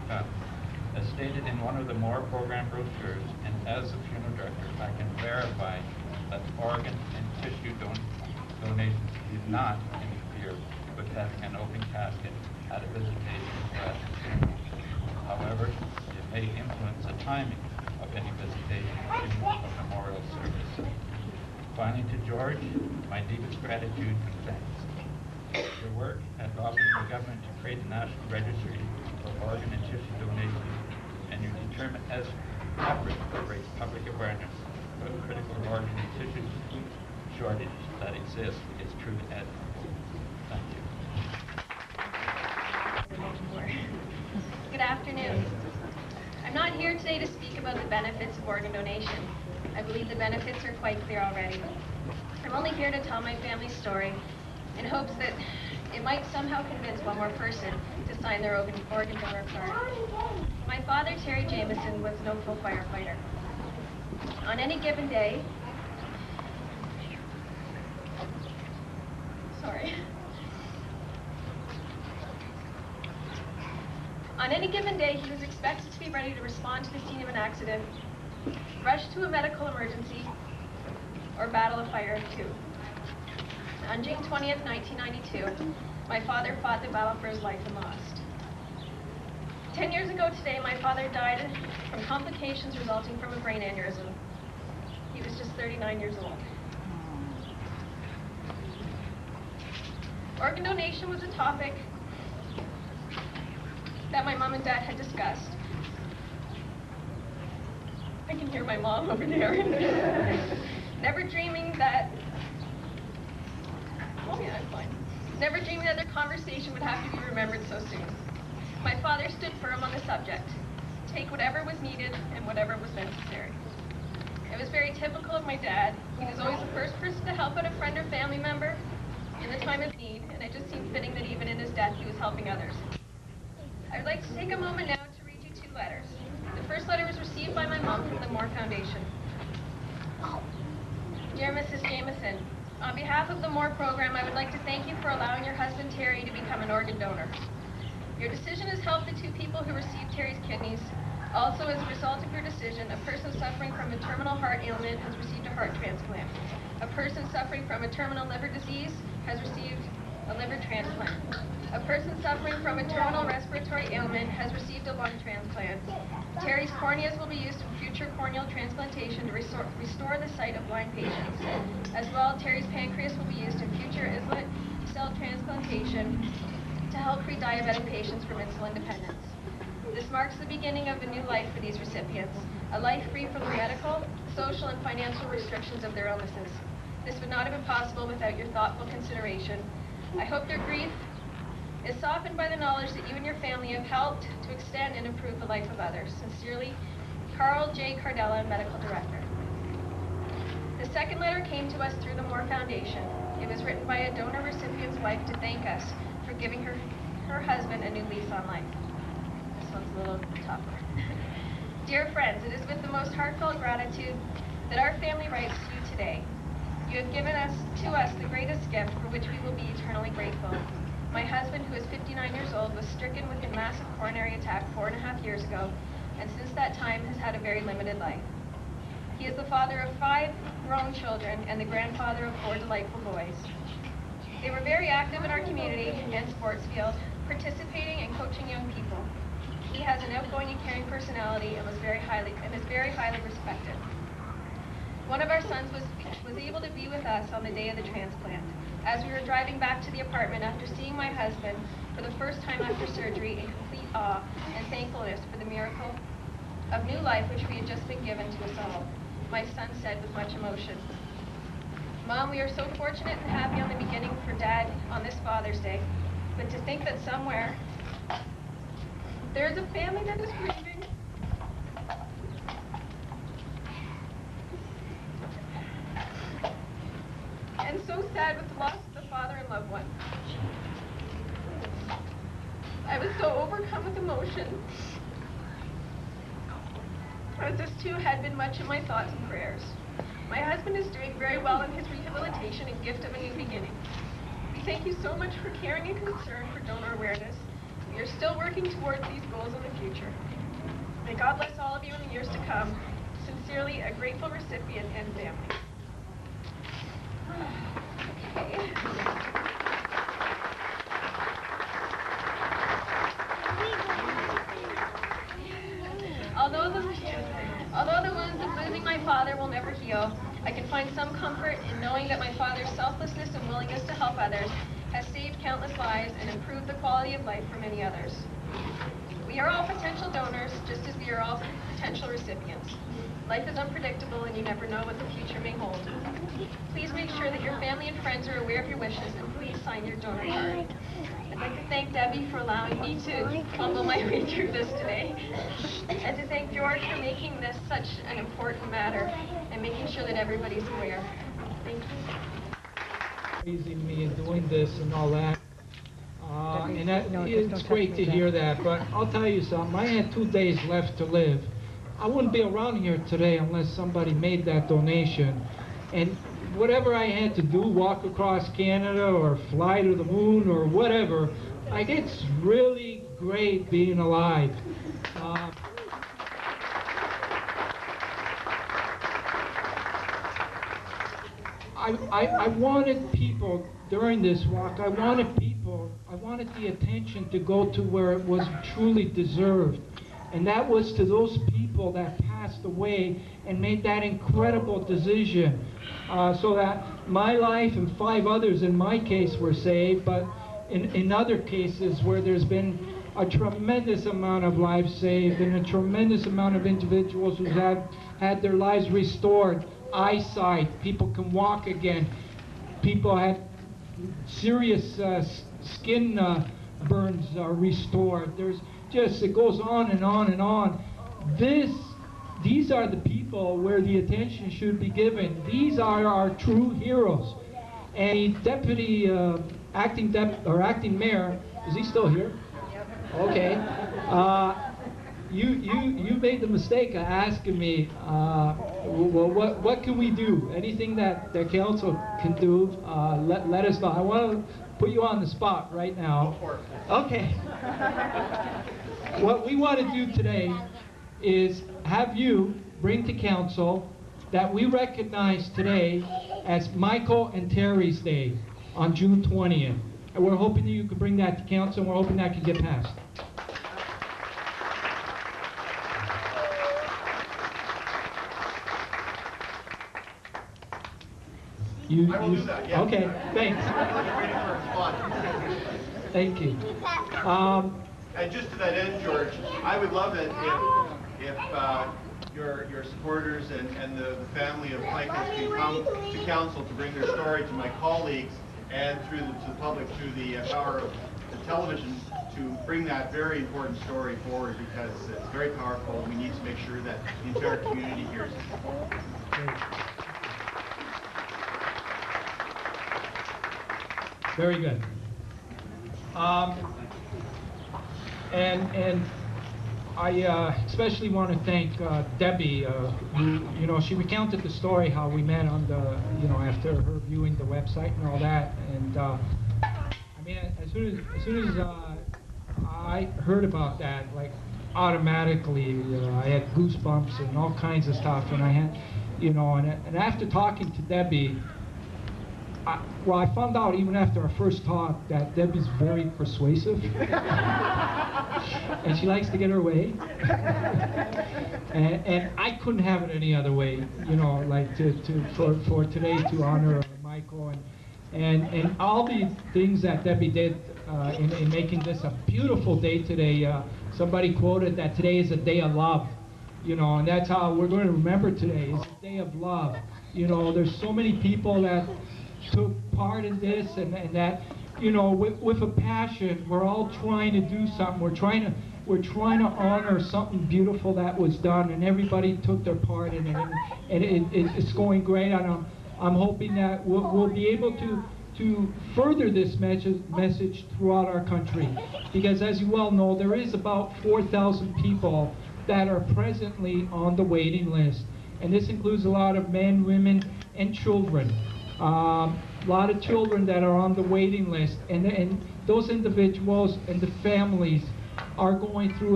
come. As stated in one of the Moore program brochures, and as the funeral director, I can verify that organ and tissue donations do not interfere with having an open casket at a visitation or at the funeral. However, it may influence the timing of any visitation or memorial service. Finally, to George, my deepest gratitude and thanks. Your work at lobbying the government to create a national registry for organ and tissue donations and your determined effort to raise public awareness about the critical organ and tissue shortage that exists is truly admirable. Thank you. Good afternoon. I'm not here today to speak about the benefits of organ donation. I believe the benefits are quite clear already. I'm only here to tell my family's story in hopes that it might somehow convince one more person to sign their organ donor card. My father, Terry Jameson, was an Oakville firefighter. On any given day, On any given day, he was expected to be ready to respond to the scene of an accident, rush to a medical emergency, or battle a fire too. On June 20th, 1992, my father fought the battle for his life and lost. 10 years ago today, my father died from complications resulting from a brain aneurysm. He was just 39 years old. Organ donation was a topic that my mom and dad had discussed. I can hear my mom over there. Never dreaming that their conversation would have to be remembered so soon. My father stood firm on the subject. Take whatever was needed and whatever was necessary. It was very typical of my dad. He was always the first person to help out a friend or family member in the time of need, and it just seemed fitting that even in his death he was helping others. I would like to take a moment now to read you 2 letters. The first letter was received by my mom from the Moore Foundation. Dear Mrs. Jameson, on behalf of the Moore program, I would like to thank you for allowing your husband Terry to become an organ donor. Your decision has helped the 2 people who received Terry's kidneys. Also, as a result of your decision, a person suffering from a terminal heart ailment has received a heart transplant. A person suffering from a terminal liver disease has received a liver transplant. A person suffering from a terminal respiratory ailment has received a lung transplant. Terry's corneas will be used in future corneal transplantation to restore the sight of blind patients. As well, Terry's pancreas will be used in future islet cell transplantation to help pre-diabetic patients from insulin dependence. This marks the beginning of a new life for these recipients, a life free from the medical, social, and financial restrictions of their illnesses. This would not have been possible without your thoughtful consideration. I hope your grief is softened by the knowledge that you and your family have helped to extend and improve the life of others. Sincerely, Carl J. Cardella, Medical Director. The second letter came to us through the Moore Foundation. It was written by a donor recipient's wife to thank us for giving her husband a new lease on life. This one's a little tougher. Dear friends, it is with the most heartfelt gratitude that our family writes to you today. You have given to us the greatest gift for which we will be eternally grateful. My husband, who is 59 years old, was stricken with a massive coronary attack 4.5 years ago, and since that time has had a very limited life. He is the father of 5 grown children and the grandfather of 4 delightful boys. They were very active in our community and sports field, participating and coaching young people. He has an outgoing and caring personality and is very highly respected. One of our sons was able to be with us on the day of the transplant. As we were driving back to the apartment after seeing my husband for the first time after surgery in complete awe and thankfulness for the miracle of new life which we had just been given to us all, my son said with much emotion, Mom, we are so fortunate and happy on the beginning for Dad on this Father's Day, but to think that somewhere there is a family that is grieving and so sad with the loss of the father and loved one. I was so overcome with emotion, as this too had been much in my thoughts and prayers. My husband is doing very well in his rehabilitation and gift of a new beginning. We thank you so much for caring and concern for donor awareness. We are still working towards these goals in the future. May God bless all of you in the years to come. Sincerely, a grateful recipient and family. Okay. Although the wounds of losing my father will never heal, I can find some comfort in knowing that my father's selflessness and willingness to help others has saved countless lives and improved the quality of life for many others. We are all potential donors, just as we are all potential recipients. Life is unpredictable and you never know what the future may hold. Please make sure that your family and friends are aware of your wishes, and please sign your donor card. I'd like to thank Debbie for allowing me to fumble my way through this today, and to thank George for making this such an important matter and making sure that everybody's aware. Thank you. Praising me and doing this and all that. It's great to hear that, but I'll tell you something. I had 2 days left to live. I wouldn't be around here today unless somebody made that donation. And whatever I had to do, walk across Canada or fly to the moon or whatever, it's really great being alive. I wanted people during this walk, I wanted the attention to go to where it was truly deserved. And that was to those people that passed away and made that incredible decision so that my life and 5 others in my case were saved, but in other cases where there's been a tremendous amount of lives saved and a tremendous amount of individuals who have had their lives restored. Eyesight, people can walk again, people had serious skin burns are restored. There's just, it goes on and on and on. These are the people where the attention should be given. These are our true heroes. And deputy acting mayor, is he still here? Okay. You made the mistake of asking me, well, what can we do? Anything that the council can do, let us know. I want to put you on the spot right now. Okay. What we want to do today is have you bring to council that we recognize today as Michael and Terry's Day on June 20th. And we're hoping that you can bring that to council, and we're hoping that can get passed. I will do that, yeah. Okay, thanks. Thank you. And just to that end, George, I would love it if your supporters and the family of Michaels can come to council to bring their story to my colleagues and to the public through the power of the television to bring that very important story forward, because it's very powerful and we need to make sure that the entire community hears it. Very good. And I especially want to thank Debbie, who, she recounted the story how we met on the, after her viewing the website and all that. And I mean, as soon as I heard about that, like automatically, I had goosebumps and all kinds of stuff. And I had, and after talking to Debbie, I found out even after our first talk that Debbie's very persuasive, and she likes to get her way, and I couldn't have it any other way, like for today to honor Michael and all the things that Debbie did in making this a beautiful day today. Somebody quoted that today is a day of love, and that's how we're going to remember today. It's a day of love. There's so many people that took part in this and that, with a passion. We're all trying to do something. We're trying to honor something beautiful that was done, and everybody took their part in it, and it's going great. And I'm hoping that we'll be able to further this message throughout our country, because as you well know, there is about 4,000 people that are presently on the waiting list, and this includes a lot of men, women, and children. A lot of children that are on the waiting list, and those individuals and the families are going through